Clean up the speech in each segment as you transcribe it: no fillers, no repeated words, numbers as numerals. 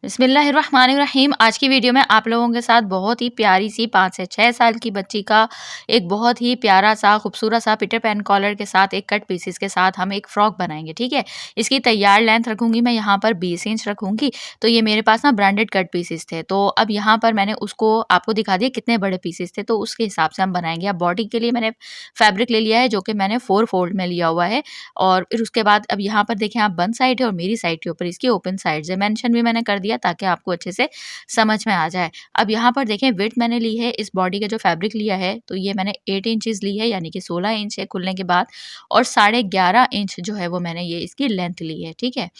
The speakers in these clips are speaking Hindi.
बिस्मिल्लाहिर्रहमानिर्रहीम। आज की वीडियो में आप लोगों के साथ बहुत ही प्यारी सी 5 से 6 साल की बच्ची का एक बहुत ही प्यारा सा खूबसूरत सा पीटर पैन कॉलर के साथ एक कट पीसेस के साथ हम एक फ्रॉक बनाएंगे। ठीक है, इसकी तैयार लेंथ रखूंगी मैं यहाँ पर 20 इंच रखूंगी। तो ये मेरे पास ना ब्रांडेड कट पीसेस थे, तो अब यहाँ पर मैंने उसको आपको दिखा दिया कितने बड़े पीसेस थे, तो उसके हिसाब से हम बनाएंगे। अब बॉडी के लिए मैंने फैब्रिक ले लिया है जो कि मैंने 4 फोल्ड में लिया हुआ है। और फिर उसके बाद अब यहाँ पर देखें आप, बंद साइड है और मेरी साइड के ऊपर इसकी ओपन साइड है। मेंशन भी मैंने कर दिया ताकि आपको अच्छे से समझ में आ जाए। अब यहाँ पर देखें विड्थ मैंने ली है, इस बॉडी का जो फैब्रिक लिया है तो ये मैंने 8 इंचेस ली है, यानी कि 16 इंच है खुलने के बाद, और 11.5 इंच जो है वो मैंने ये इसकी लेंथ ली है। ठीक है,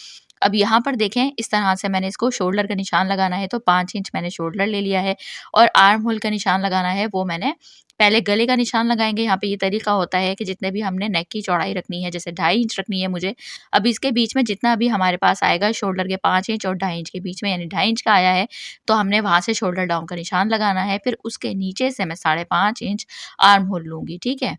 अब यहाँ पर देखें इस तरह से मैंने इसको शोल्डर का निशान लगाना है, तो 5 इंच मैंने शोल्डर ले लिया है। और आर्म होल का निशान लगाना है, वो मैंने पहले गले का निशान लगाएंगे। यहाँ पे ये तरीका होता है कि जितने भी हमने नेक की चौड़ाई रखनी है, जैसे 2.5 इंच रखनी है मुझे, अब इसके बीच में जितना भी हमारे पास आएगा शोल्डर के 5 इंच और 2.5 इंच के बीच में, यानी 2.5 इंच का आया है तो हमने वहां से शोल्डर डाउन का निशान लगाना है। फिर उसके नीचे से मैं 5.5 इंच आर्म होल लूंगी। ठीक है,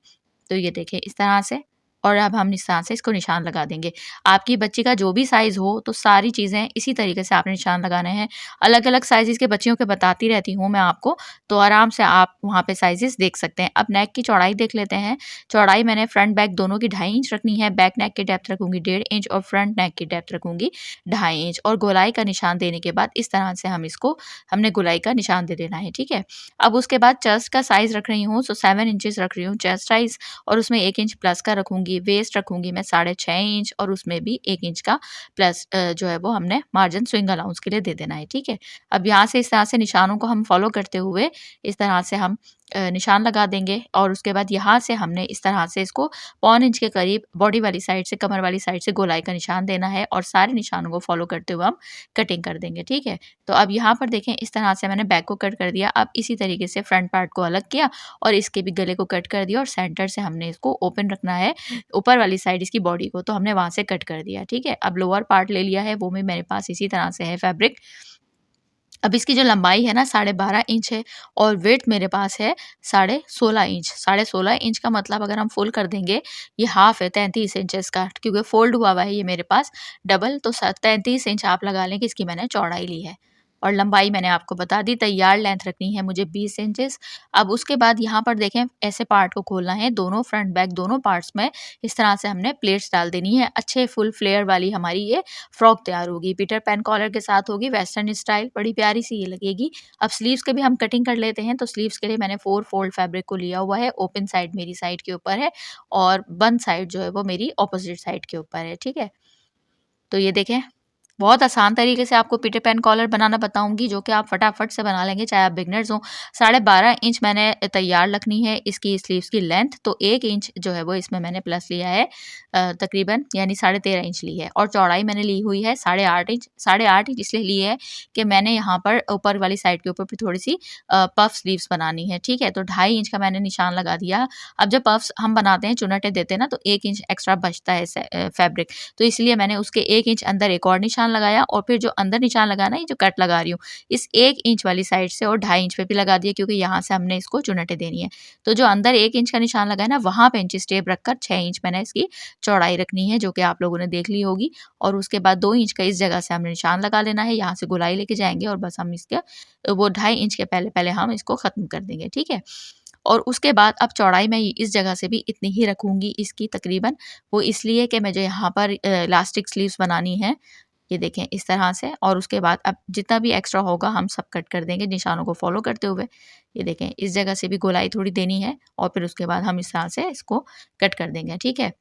तो ये देखिए इस तरह से, और अब हम इस तरह से इसको निशान लगा देंगे। आपकी बच्ची का जो भी साइज़ हो तो सारी चीज़ें इसी तरीके से आपने निशान लगाने हैं। अलग-अलग साइज़ेज़ के बच्चियों के बताती रहती हूँ मैं आपको, तो आराम से आप वहाँ पे साइज़ेज़ देख सकते हैं। अब नेक की चौड़ाई देख लेते हैं। चौड़ाई मैंने फ्रंट बैक दोनों की 2.5 इंच रखनी है, बैक नेक की डेप्थ रखूँगी 1.5 इंच और फ्रंट नेक की डेप्थ रखूँगी 2.5 इंच, और गोलाई का निशान देने के बाद इस तरह से हमने गोलाई का निशान दे देना है। ठीक है, अब उसके बाद चेस्ट का साइज़ रख रही हूँ, सो 7 इंचेस रख रही हूँ चेस्ट साइज़, और उसमें 1 इंच प्लस का रखूँगी। वेस्ट रखूँगी मैं 6.5 इंच, और उसमें भी 1 इंच का प्लस जो है वो हमने मार्जिन स्विंग अलाउंस के लिए दे देना है। ठीक है, अब यहाँ से इस तरह से निशानों को हम फॉलो करते हुए इस तरह से हम निशान लगा देंगे, और उसके बाद यहाँ से हमने इस तरह से इसको 1.25 इंच के करीब बॉडी वाली साइड से, कमर वाली साइड से गोलाई का निशान देना है, और सारे निशानों को फॉलो करते हुए हम कटिंग कर देंगे। ठीक है, तो अब यहाँ पर देखें इस तरह से मैंने बैक को कट कर दिया। अब इसी तरीके से फ्रंट पार्ट को अलग किया और इसके भी गले को कट कर दिया, और सेंटर से हमने इसको ओपन रखना है ऊपर वाली साइड इसकी बॉडी को, तो हमने वहां से कट कर दिया। ठीक है, अब लोअर पार्ट ले लिया है, वो भी मेरे पास इसी तरह से है फैब्रिक। अब इसकी जो लंबाई है ना 12.5 इंच है, और वेट मेरे पास है 16.5 इंच। 16.5 इंच का मतलब अगर हम फुल कर देंगे, ये हाफ है 33 इंचेस का, क्योंकि फोल्ड हुआ हुआ है ये मेरे पास डबल, तो 33 इंच आप लगा लें कि इसकी मैंने चौड़ाई ली है। और लंबाई मैंने आपको बता दी, तैयार लेंथ रखनी है मुझे 20 इंचेस। अब उसके बाद यहाँ पर देखें ऐसे पार्ट को खोलना है, दोनों फ्रंट बैक दोनों पार्ट्स में इस तरह से हमने प्लेट्स डाल देनी है। अच्छे फुल फ्लेयर वाली हमारी ये फ्रॉक तैयार होगी, पीटर पैन कॉलर के साथ होगी, वेस्टर्न स्टाइल, बड़ी प्यारी सी ये लगेगी। अब स्लीव्स के भी हम कटिंग कर लेते हैं, तो स्लीव्स के लिए मैंने 4 फोल्ड फैब्रिक को लिया हुआ है। ओपन साइड मेरी साइड के ऊपर है, और बंद साइड जो है वो मेरी ऑपोजिट साइड के ऊपर है। ठीक है, तो ये देखें बहुत आसान तरीके से आपको पीटर पैन कॉलर बनाना बताऊंगी, जो कि आप फटाफट से बना लेंगे चाहे आप बिगनर्स हो। 12.5 इंच मैंने तैयार रखनी है इसकी स्लीव्स की लेंथ, तो 1 इंच जो है वो इसमें मैंने प्लस लिया है, तकरीबन यानी 13.5 इंच ली है, और चौड़ाई मैंने ली हुई है 8.5 इंच। 8.5 इंच इसलिए ली है कि मैंने यहाँ पर ऊपर वाली साइड के ऊपर भी थोड़ी सी पफ स्लीव्स बनानी है। ठीक है, तो 2.5 इंच का मैंने निशान लगा दिया। अब जब पफ्स हम बनाते हैं, चुनटे देते हैं ना, तो 1 इंच एक्स्ट्रा बचता है फैब्रिक, तो इसलिए मैंने उसके 1 इंच अंदर एक और निशान लगाया, और फिर जो अंदर निशान लगाना है, ये जो कट लगा रही हूँ इस 1 इंच वाली साइड से, और 2.5 इंच पे भी लगा दिया, क्योंकि यहाँ से हमने इसको चुनटे देनी है। तो जो अंदर 1 इंच का निशान लगा है ना, वहां पे इंची टेप रखकर 6 इंच मैंने इसकी चौड़ाई रखनी है, जो कि आप लोगों ने देख ली होगी। और उसके बाद 2 इंच का इस जगह से हमने निशान लगा लेना है, यहाँ से गोलाई लेके जाएंगे, और बस हम इसके वो 2.5 इंच के पहले पहले हम इसको खत्म कर देंगे। ठीक है, और उसके बाद अब चौड़ाई मैं इस जगह से भी इतनी ही रखूंगी इसकी तकरीबन, वो इसलिए कि मुझे यहाँ पर इलास्टिक स्लीव्स बनानी है। ये देखें इस तरह से, और उसके बाद अब जितना भी एक्स्ट्रा होगा हम सब कट कर देंगे निशानों को फॉलो करते हुए। ये देखें इस जगह से भी गोलाई थोड़ी देनी है, और फिर उसके बाद हम इस तरह से इसको कट कर देंगे। ठीक है,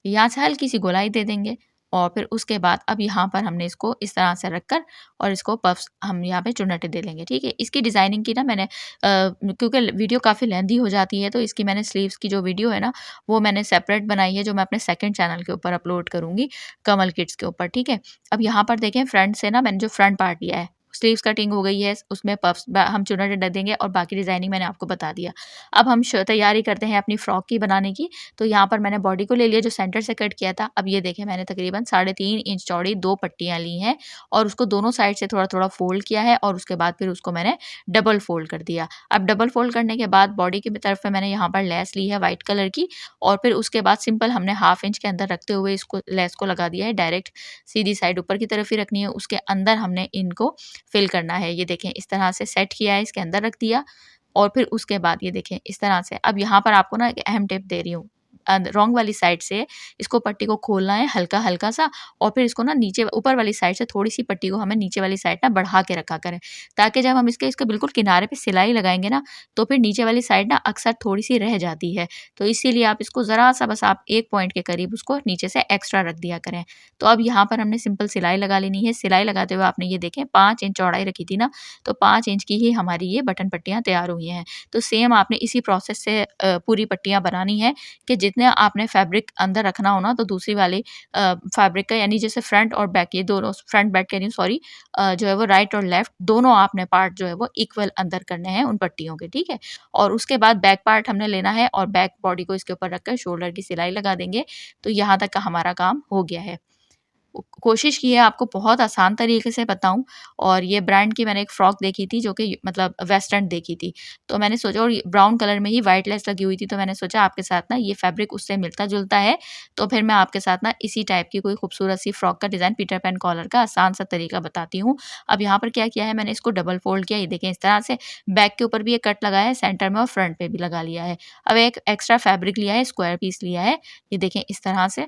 यहाँ से हल्की सी गोलाई दे देंगे, और फिर उसके बाद अब यहाँ पर हमने इसको इस तरह से रखकर, और इसको पफ्स हम यहाँ पे चुन्नटे दे लेंगे। ठीक है, इसकी डिज़ाइनिंग की ना मैंने क्योंकि वीडियो काफ़ी लेंदी हो जाती है, तो इसकी मैंने स्लीव्स की जो वीडियो है ना, वो मैंने सेपरेट बनाई है, जो मैं अपने सेकंड चैनल के ऊपर अपलोड करूँगी, कमल किड्स के ऊपर। ठीक है, अब यहाँ पर देखें फ्रंट से ना मैंने जो फ्रंट पार्ट लिया है, स्लीव्स कटिंग हो गई है, उसमें पफ्स हम चुन्नटे दे देंगे, और बाकी डिज़ाइनिंग मैंने आपको बता दिया। अब हम तैयारी करते हैं अपनी फ्रॉक की बनाने की। तो यहाँ पर मैंने बॉडी को ले लिया जो सेंटर से कट किया था। अब ये देखें मैंने तकरीबन 3.5 इंच चौड़ी 2 पट्टियाँ ली हैं, और उसको दोनों साइड से थोड़ा-थोड़ा फ़ोल्ड किया है, और उसके बाद फिर उसको मैंने डबल फ़ोल्ड कर दिया। अब डबल फ़ोल्ड करने के बाद बॉडी की तरफ में मैंने यहाँ पर लेस ली है वाइट कलर की, और फिर उसके बाद सिंपल हमने हाफ इंच के अंदर रखते हुए इसको लेस को लगा दिया है। डायरेक्ट सीधी साइड ऊपर की तरफ ही रखनी है, उसके अंदर हमने इनको फिल करना है। ये देखें इस तरह से सेट किया है, इसके अंदर रख दिया और फिर उसके बाद ये देखें इस तरह से। अब यहाँ पर आपको ना एक अहम टिप दे रही हूँ, रॉन्ग वाली साइड से इसको पट्टी को खोलना है हल्का-हल्का सा और फिर इसको ना नीचे ऊपर वाली साइड से थोड़ी-सी पट्टी को हमें नीचे वाली साइड ना बढ़ा के रखा करें, ताकि जब हम इसके बिल्कुल किनारे पे सिलाई लगाएँगे ना, तो फिर नीचे वाली साइड ना अक्सर थोड़ी-सी रह जाती है। तो इसीलिए आप इसको ज़रा-सा बस आप 1 पॉइंट के करीब उसको नीचे से एक्स्ट्रा रख दिया करें। तो अब यहाँ पर हमने सिंपल सिलाई लगा लेनी है। सिलाई लगाते हुए आपने ये देखें 5 इंच चौड़ाई रखी थी ना, तो 5 इंच की ही हमारी ये बटन पट्टियाँ तैयार हुई हैं। तो सेम आपने इसी प्रोसेस से पूरी पट्टियाँ बनानी है कि जितने आपने फैब्रिक अंदर रखना हो ना, तो दूसरी वाली फैब्रिक का यानी जैसे फ्रंट और बैक, ये दोनों फ्रंट बैक कह रही हूँ सॉरी, जो है वो राइट और लेफ्ट दोनों आपने पार्ट जो है वो इक्वल अंदर करने हैं उन पट्टियों के, ठीक है। और उसके बाद बैक पार्ट हमने लेना है और बैक बॉडी को इसके ऊपर रखकर शोल्डर की सिलाई लगा देंगे। तो यहाँ तक का हमारा काम हो गया है। कोशिश की है आपको बहुत आसान तरीके से बताऊँ, और ये ब्रांड की मैंने एक फ्रॉक देखी थी जो कि मतलब वेस्टर्न देखी थी। तो मैंने सोचा, और ब्राउन कलर में ही व्हाइट लेस लगी हुई थी, तो मैंने सोचा आपके साथ ना ये फैब्रिक उससे मिलता-जुलता है, तो फिर मैं आपके साथ ना इसी टाइप की कोई खूबसूरत सी फ्रॉक का डिज़ाइन पीटर पैन कॉलर का आसान सा तरीका बताती हूँ। अब यहाँ पर क्या किया है मैंने, इसको डबल फ़ोल्ड किया, ये देखें इस तरह से बैक के ऊपर भी एक कट लगाया है, सेंटर में और फ्रंट पे भी लगा लिया है। अब एक एक्स्ट्रा फैब्रिक लिया है, स्क्वायर पीस लिया है, ये देखें इस तरह से।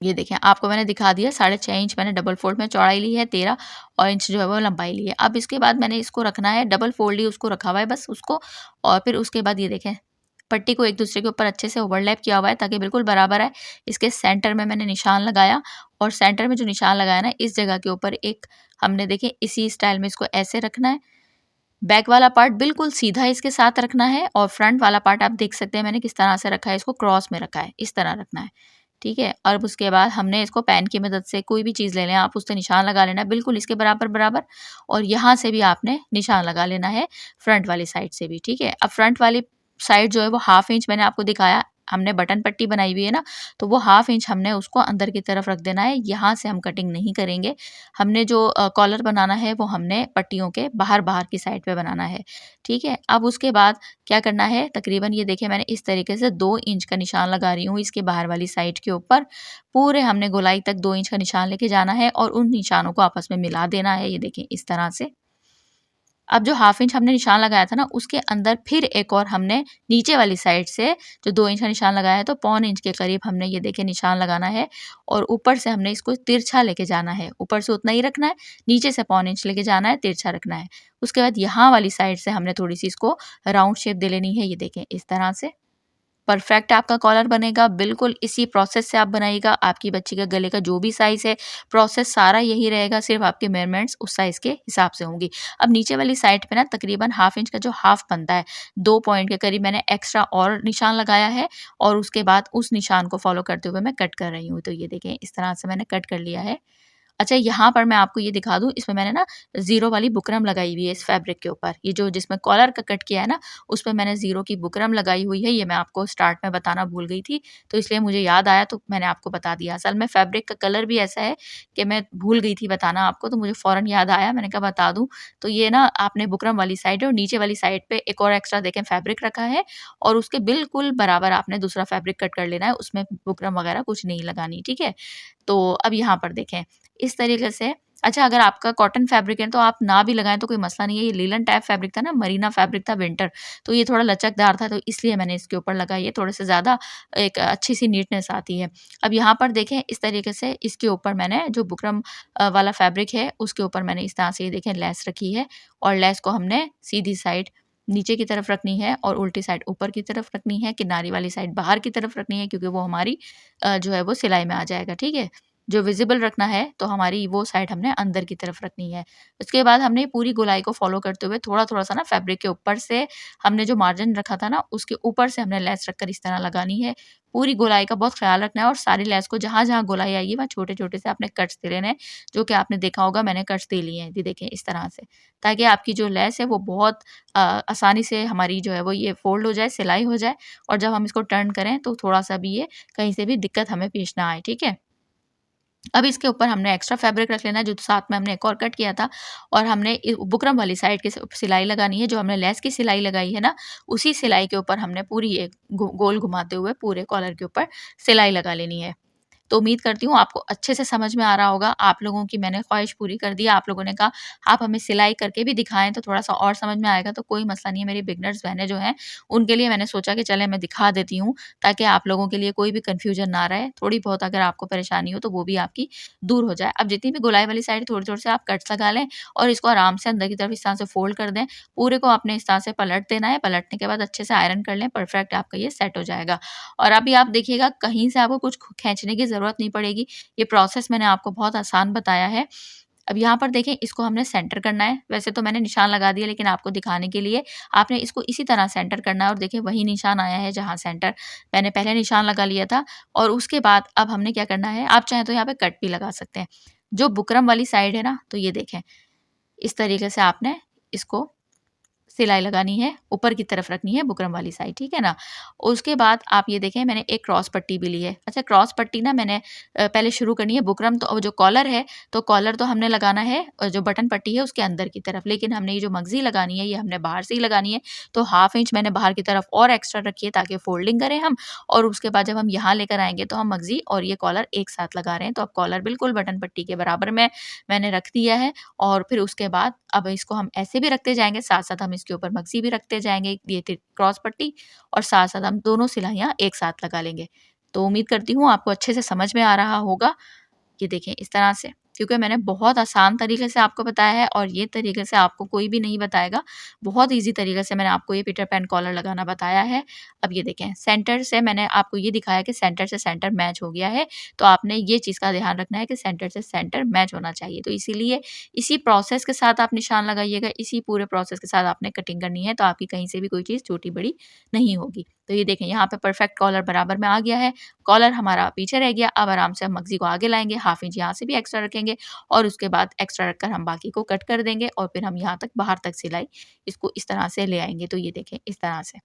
ये देखें आपको मैंने दिखा दिया, 6.5 इंच मैंने डबल फ़ोल्ड में चौड़ाई ली है, 13 और इंच जो है वो लंबाई ली है। अब इसके बाद मैंने इसको रखना है, डबल फ़ोल्ड ही उसको रखा हुआ है बस उसको, और फिर उसके बाद ये देखें पट्टी को एक दूसरे के ऊपर अच्छे से ओवरलैप किया हुआ है ताकि बिल्कुल बराबर आए। इसके सेंटर में मैंने निशान लगाया, और सेंटर में जो निशान लगाया ना, इस जगह के ऊपर एक हमने देखें इसी स्टाइल में इसको ऐसे रखना है। बैक वाला पार्ट बिल्कुल सीधा इसके साथ रखना है, और फ्रंट वाला पार्ट आप देख सकते हैं मैंने किस तरह से रखा है, इसको क्रॉस में रखा है, इस तरह रखना है। ठीक है, और उसके बाद हमने इसको पेन की मदद से कोई भी चीज़ ले लें आप, उससे निशान लगा लेना है बिल्कुल इसके बराबर-बराबर, और यहाँ से भी आपने निशान लगा लेना है फ्रंट वाली साइड से भी, ठीक है। अब फ्रंट वाली साइड जो है वो 1/2 इंच मैंने आपको दिखाया, हमने बटन पट्टी बनाई हुई है ना, तो वो 1/2 इंच हमने उसको अंदर की तरफ रख देना है, यहाँ से हम कटिंग नहीं करेंगे। हमने जो कॉलर बनाना है वो हमने पट्टियों के बाहर-बाहर की साइड पे बनाना है, ठीक है। अब उसके बाद क्या करना है, तकरीबन ये देखिए मैंने इस तरीके से 2 इंच का निशान लगा रही हूँ इसके बाहर वाली साइड के ऊपर। पूरे हमने गोलाई तक 2 इंच का निशान लेके जाना है और उन निशानों को आपस में मिला देना है, ये देखिए इस तरह से। अब जो 1/2 इंच हमने निशान लगाया था ना, उसके अंदर फिर एक और हमने नीचे वाली साइड से जो 2 इंच का निशान लगाया है, तो पौन इंच के करीब हमने ये देखिए निशान लगाना है, और ऊपर से हमने इसको तिरछा लेके जाना है। ऊपर से उतना ही रखना है, नीचे से पौन इंच लेके जाना है, तिरछा रखना है। उसके बाद यहाँ वाली साइड से हमने थोड़ी-सी इसको राउंड शेप दे लेनी है, ये देखें इस तरह से। परफेक्ट आपका कॉलर बनेगा, बिल्कुल इसी प्रोसेस से आप बनाइएगा। आपकी बच्ची का गले का जो भी साइज़ है, प्रोसेस सारा यही रहेगा, सिर्फ़ आपके मेज़रमेंट्स उस साइज़ के हिसाब से होंगी। अब नीचे वाली साइड पे ना तकरीबन 1/2 इंच का जो हाफ बनता है, 2 पॉइंट के करीब मैंने एक्स्ट्रा और निशान लगाया है, और उसके बाद उस निशान को फ़ॉलो करते हुए मैं कट कर रही हूँ। तो ये देखें इस तरह से मैंने कट कर लिया है। अच्छा, यहाँ पर मैं आपको ये दिखा दूँ, इसमें मैंने ना ज़ीरो वाली बुकरम लगाई हुई है इस फैब्रिक के ऊपर। ये जो जिसमें कॉलर का कट किया है ना, उसपे मैंने ज़ीरो की बुकरम लगाई हुई है। ये मैं आपको स्टार्ट में बताना भूल गई थी, तो इसलिए मुझे याद आया तो मैंने आपको बता दिया। असल में फैब्रिक का कलर भी ऐसा है कि मैं भूल गई थी बताना आपको, तो मुझे फ़ौरन याद आया, मैंने कहा बता दूँ। तो ये ना आपने बुकरम वाली साइड और नीचे वाली साइड पे एक और एक्स्ट्रा देखें फैब्रिक रखा है, और उसके बिल्कुल बराबर आपने दूसरा फैब्रिक कट कर लेना है, उसमें बुकरम वगैरह कुछ नहीं लगानी, ठीक है? तो अब यहाँ पर देखें, इस तरीके से। अच्छा, अगर आपका कॉटन फैब्रिक है तो आप ना भी लगाएँ तो कोई मसला नहीं है। ये लिनन टाइप फैब्रिक था ना, मरीना फैब्रिक था विंटर, तो ये थोड़ा लचकदार था, तो इसलिए मैंने इसके ऊपर लगाई है, थोड़े से ज़्यादा एक अच्छी-सी नीटनेस आती है। अब यहाँ पर देखें इस तरीके से इसके ऊपर मैंने जो बुकरम वाला फैब्रिक है, उसके ऊपर मैंने इस तरह से ये देखें लेस रखी है, और लेस को हमने सीधी साइड नीचे की तरफ रखनी है और उल्टी साइड ऊपर की तरफ रखनी है, किनारी वाली साइड बाहर की तरफ रखनी है, क्योंकि वो हमारी जो है वो सिलाई में आ जाएगा, ठीक है? जो विज़िबल रखना है, तो हमारी वो साइड हमने अंदर की तरफ रखनी है। उसके बाद हमने पूरी गोलाई को फ़ॉलो करते हुए थोड़ा-थोड़ा सा ना फैब्रिक के ऊपर से हमने जो मार्जिन रखा था ना, उसके ऊपर से हमने लेस रखकर इस तरह लगानी है। पूरी गोलाई का बहुत ख़्याल रखना है, और सारी लेस को जहाँ-जहाँ गोलाई आएगी वहाँ छोटे-छोटे से आपने कट्स दे लेने हैं, जो कि आपने देखा होगा मैंने कट्स दे लिए हैं। ये देखें इस तरह से, ताकि आपकी जो लेस है वो बहुत आसानी से हमारी जो है वो ये फ़ोल्ड हो जाए, सिलाई हो जाए, और जब हम इसको टर्न करें तो थोड़ा-सा भी ये कहीं से भी दिक्कत हमें पेश ना आए, ठीक है? अब इसके ऊपर हमने एक्स्ट्रा फैब्रिक रख लेना है, जो साथ में हमने एक और कट किया था, और हमने बुकरम वाली साइड की सिलाई लगानी है। जो हमने लेस की सिलाई लगाई है ना, उसी सिलाई के ऊपर हमने पूरी एक गोल घुमाते हुए पूरे कॉलर के ऊपर सिलाई लगा लेनी है। तो उम्मीद करती हूँ आपको अच्छे से समझ में आ रहा होगा। आप लोगों की मैंने ख्वाहिश पूरी कर दी। आप लोगों ने कहा आप हमें सिलाई करके भी दिखाएँ तो थोड़ा-सा और समझ में आएगा, तो कोई मसला नहीं है। मेरी बिगिनर्स बहनें जो हैं, उनके लिए मैंने सोचा कि चलें मैं दिखा देती हूँ, ताकि आप लोगों के लिए कोई भी कन्फ्यूज़न ना रहे। थोड़ी बहुत अगर आपको परेशानी हो तो वो भी आपकी दूर हो जाए। अब जितनी भी गोलाई वाली साइड थोड़ी-थोड़ी से आप कट्स लगा लें और इसको आराम से अंदर की तरफ इस तरह से फ़ोल्ड कर दें। पूरे को आपने इस तरह से पलट देना है, पलटने के बाद अच्छे से आयरन कर लें, परफेक्ट आपका ये सेट हो जाएगा। और अभी आप देखिएगा कहीं से आपको कुछ खींचने की ज़रूरत नहीं पड़ेगी। ये प्रोसेस मैंने आपको बहुत आसान बताया है। अब यहाँ पर देखें इसको हमने सेंटर करना है। वैसे तो मैंने निशान लगा दिया, लेकिन आपको दिखाने के लिए आपने इसको इसी तरह सेंटर करना है और देखिए वही निशान आया है जहाँ सेंटर मैंने पहले निशान लगा लिया था। और उसके बाद अब हमने क्या करना है, आप चाहें तो यहाँ पे कट भी लगा सकते हैं। जो बुकरम वाली साइड है ना, तो ये देखें इस तरीके से आपने इसको सिलाई लगानी है, ऊपर की तरफ रखनी है बुकरम वाली साइड, ठीक है ना? उसके बाद आप ये देखें मैंने एक क्रॉस पट्टी भी ली है। अच्छा, क्रॉस पट्टी ना मैंने पहले शुरू करनी है बुकरम, तो जो कॉलर है, तो कॉलर तो हमने लगाना है जो बटन पट्टी है उसके अंदर की तरफ, लेकिन हमने ये जो मगज़ी लगानी है ये हमने बाहर से ही लगानी है। तो हाफ इंच मैंने बाहर की तरफ और एक्स्ट्रा रखी है ताकि फोल्डिंग करें हम, और उसके बाद जब हम यहाँ लेकर आएँगे तो हम मगज़ी और ये कॉलर एक साथ लगा रहे हैं। तो अब कॉलर बिल्कुल बटन पट्टी के बराबर में मैंने रख दिया है। और फिर उसके बाद अब इसको हम ऐसे भी रखते जाएँगे, साथ-साथ हम इसके ऊपर मगज़ी भी रखते जाएँगे, ये थी क्रॉस पट्टी, और साथ-साथ हम दोनों सिलाइयाँ एक साथ लगा लेंगे। तो उम्मीद करती हूँ आपको अच्छे से समझ में आ रहा होगा। ये देखें इस तरह से, क्योंकि मैंने बहुत आसान तरीके से आपको बताया है और ये तरीके से आपको कोई भी नहीं बताएगा। बहुत ईज़ी तरीके से मैंने आपको ये पीटर पैन कॉलर लगाना बताया है। अब ये देखें सेंटर से मैंने आपको ये दिखाया कि सेंटर से सेंटर मैच हो गया है, तो आपने ये चीज़ का ध्यान रखना है कि सेंटर से सेंटर मैच होना चाहिए। तो इसीलिए इसी प्रोसेस के साथ आप निशान लगाइएगा, इसी पूरे प्रोसेस के साथ आपने कटिंग करनी है, तो आपकी कहीं से भी कोई चीज़ छोटी-बड़ी नहीं होगी। तो ये देखें यहाँ पे परफेक्ट कॉलर बराबर में आ गया है। कॉलर हमारा पीछे रह गया, अब आराम से हम मगज़ी को आगे लाएँगे, हाफ इंच यहाँ से भी एक्स्ट्रा रखेंगे और उसके बाद एक्स्ट्रा रखकर हम बाकी को कट कर देंगे और फिर हम यहाँ तक बाहर तक सिलाई इसको इस तरह से ले आएँगे। तो ये देखें इस तरह से।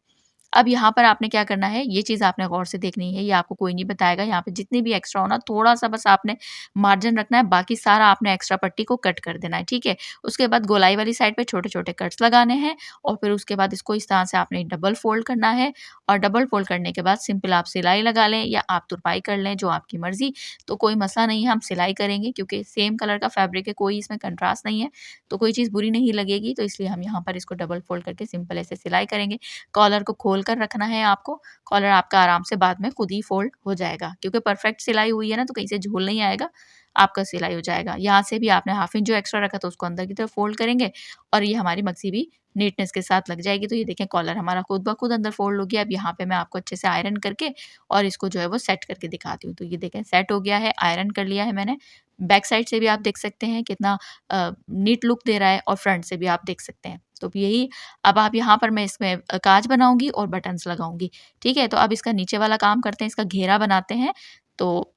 अब यहाँ पर आपने क्या करना है, ये चीज़ आपने गौर से देखनी है, ये आपको कोई नहीं बताएगा। यहाँ पे जितनी भी एक्स्ट्रा हो ना, थोड़ा-सा बस आपने मार्जिन रखना है, बाकी सारा आपने एक्स्ट्रा पट्टी को कट कर देना है, ठीक है? उसके बाद गोलाई वाली साइड पे छोटे-छोटे कट्स लगाने हैं और फिर उसके बाद इसको इस तरह से आपने डबल फ़ोल्ड करना है और डबल फ़ोल्ड करने के बाद सिंपल आप सिलाई लगा लें या आप तुरपाई कर लें, जो आपकी मर्ज़ी। तो कोई मसला नहीं है, हम सिलाई करेंगे क्योंकि सेम कलर का फैब्रिक है, कोई इसमें कंट्रास्ट नहीं है, तो कोई चीज़ बुरी नहीं लगेगी। तो इसलिए हम यहाँ पर इसको डबल फ़ोल्ड करके सिंपल ऐसे सिलाई करेंगे। कॉलर को खोल कर रखना है आपको, कॉलर आपका आराम से बाद में खुद ही फ़ोल्ड हो जाएगा, क्योंकि परफेक्ट सिलाई हुई है ना, तो कहीं से झोल नहीं आएगा, आपका सिलाई हो जाएगा। यहाँ से भी आपने हाफ इंच जो एक्स्ट्रा रखा था उसको अंदर की तरफ फ़ोल्ड करेंगे और ये हमारी मक्सी भी नीटनेस के साथ लग जाएगी। तो ये देखें कॉलर हमारा खुद ब खुद अंदर फ़ोल्ड हो गया। अब यहाँ पे मैं आपको अच्छे से आयरन करके और इसको जो है वो सेट करके दिखाती हूँ। तो ये देखें सेट हो गया है, आयरन कर लिया है मैंने। बैक साइड से भी आप देख सकते हैं कितना नीट लुक दे रहा है और फ्रंट से भी आप देख सकते हैं। तो यही अब आप यहाँ पर मैं इसमें काज बनाऊँगी और बटन्स लगाऊँगी, ठीक है? तो अब इसका नीचे वाला काम करते हैं, इसका घेरा बनाते हैं। तो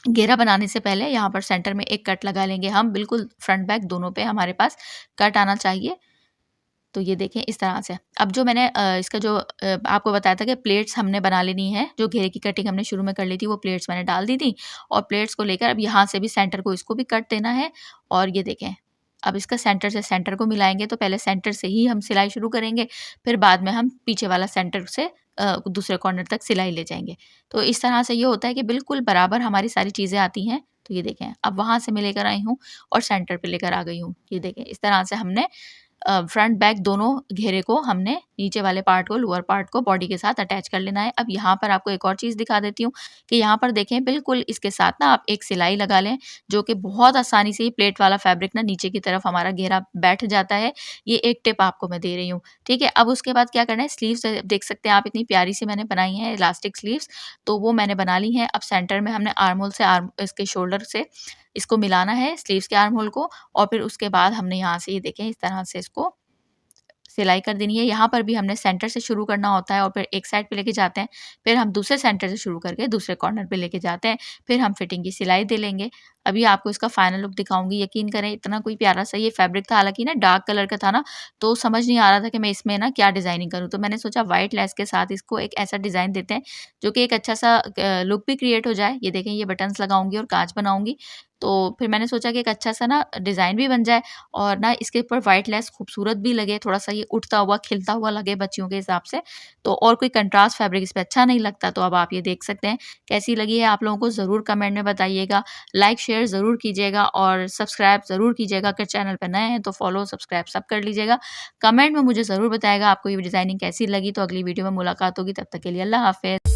घेरा बनाने से पहले यहाँ पर सेंटर में एक कट लगा लेंगे हम, बिल्कुल फ्रंट बैक दोनों पे हमारे पास कट आना चाहिए। तो ये देखें इस तरह से। अब जो मैंने इसका जो आपको बताया था कि प्लेट्स हमने बना लेनी है, जो घेरे की कटिंग हमने शुरू में कर ली थी वो प्लेट्स मैंने डाल दी थी और प्लेट्स को लेकर अब यहाँ से भी सेंटर को इसको भी कट देना है और ये देखें, अब इसका सेंटर से सेंटर को मिलाएँगे तो पहले सेंटर से ही हम सिलाई शुरू करेंगे, फिर बाद में हम पीछे वाला सेंटर से दूसरे कॉर्नर तक सिलाई ले जाएँगे। तो इस तरह से ये होता है कि बिल्कुल बराबर हमारी सारी चीज़ें आती हैं। तो ये देखें, अब वहाँ से मैं लेकर आई हूँ और सेंटर पे लेकर आ गई हूँ। ये देखें, इस तरह से हमने फ्रंट बैक दोनों घेरे को हमने नीचे वाले पार्ट को, लोअर पार्ट को बॉडी के साथ अटैच कर लेना है। अब यहाँ पर आपको एक और चीज़ दिखा देती हूँ कि यहाँ पर देखें बिल्कुल इसके साथ ना आप एक सिलाई लगा लें, जो कि बहुत आसानी से ये प्लेट वाला फैब्रिक ना नीचे की तरफ हमारा घेरा बैठ जाता है। ये एक टिप आपको मैं दे रही हूँ, ठीक है? अब उसके बाद क्या करना है, स्लीव्स देख सकते हैं आप इतनी प्यारी सी मैंने बनाई है इलास्टिक स्लीव्स, तो वो मैंने बना ली हैं। अब सेंटर में हमने आर्म होल से आर्म इसके शोल्डर से इसको मिलाना है स्लीव्स के आर्म होल को और फिर उसके बाद हमने यहाँ से ये देखें इस तरह से इसको सिलाई कर देनी है। यहाँ पर भी हमने सेंटर से शुरू करना होता है और फिर एक साइड पे लेके जाते हैं, फिर हम दूसरे सेंटर से शुरू करके दूसरे कॉर्नर पे लेके जाते हैं, फिर हम फिटिंग की सिलाई दे लेंगे। अभी आपको इसका फाइनल लुक दिखाऊँगी। यकीन करें इतना कोई प्यारा सा ये फैब्रिक था, हालाँकि ना डार्क कलर का था ना, तो समझ नहीं आ रहा था कि मैं इसमें ना क्या डिज़ाइनिंग करूँ। तो मैंने सोचा व्हाइट लेस के साथ इसको एक ऐसा डिज़ाइन देते हैं, जो कि एक अच्छा-सा लुक भी क्रिएट हो जाए। ये देखें, ये बटन्स लगाऊँगी और काँच बनाऊँगी। तो फिर मैंने सोचा कि एक अच्छा-सा ना डिज़ाइन भी बन जाए और ना इसके ऊपर व्हाइट लेस खूबसूरत भी लगे, थोड़ा-सा ये उठता हुआ, खिलता हुआ लगे बच्चियों के हिसाब से। तो और कोई कंट्रास्ट फैब्रिक इस पे अच्छा नहीं लगता। तो अब आप ये देख सकते हैं। कैसी लगी है आप लोगों को ज़रूर कमेंट में बताइएगा। लाइक, शेयर ज़रूर कीजिएगा और सब्सक्राइब ज़रूर कीजिएगा। अगर चैनल पे नए हैं तो फॉलो, सब्सक्राइब सब कर लीजिएगा। कमेंट में मुझे ज़रूर बताइएगा आपको ये डिज़ाइनिंग कैसी लगी। तो अगली वीडियो में मुलाकात होगी, तब तक के लिए अल्लाह हाफ़िज़।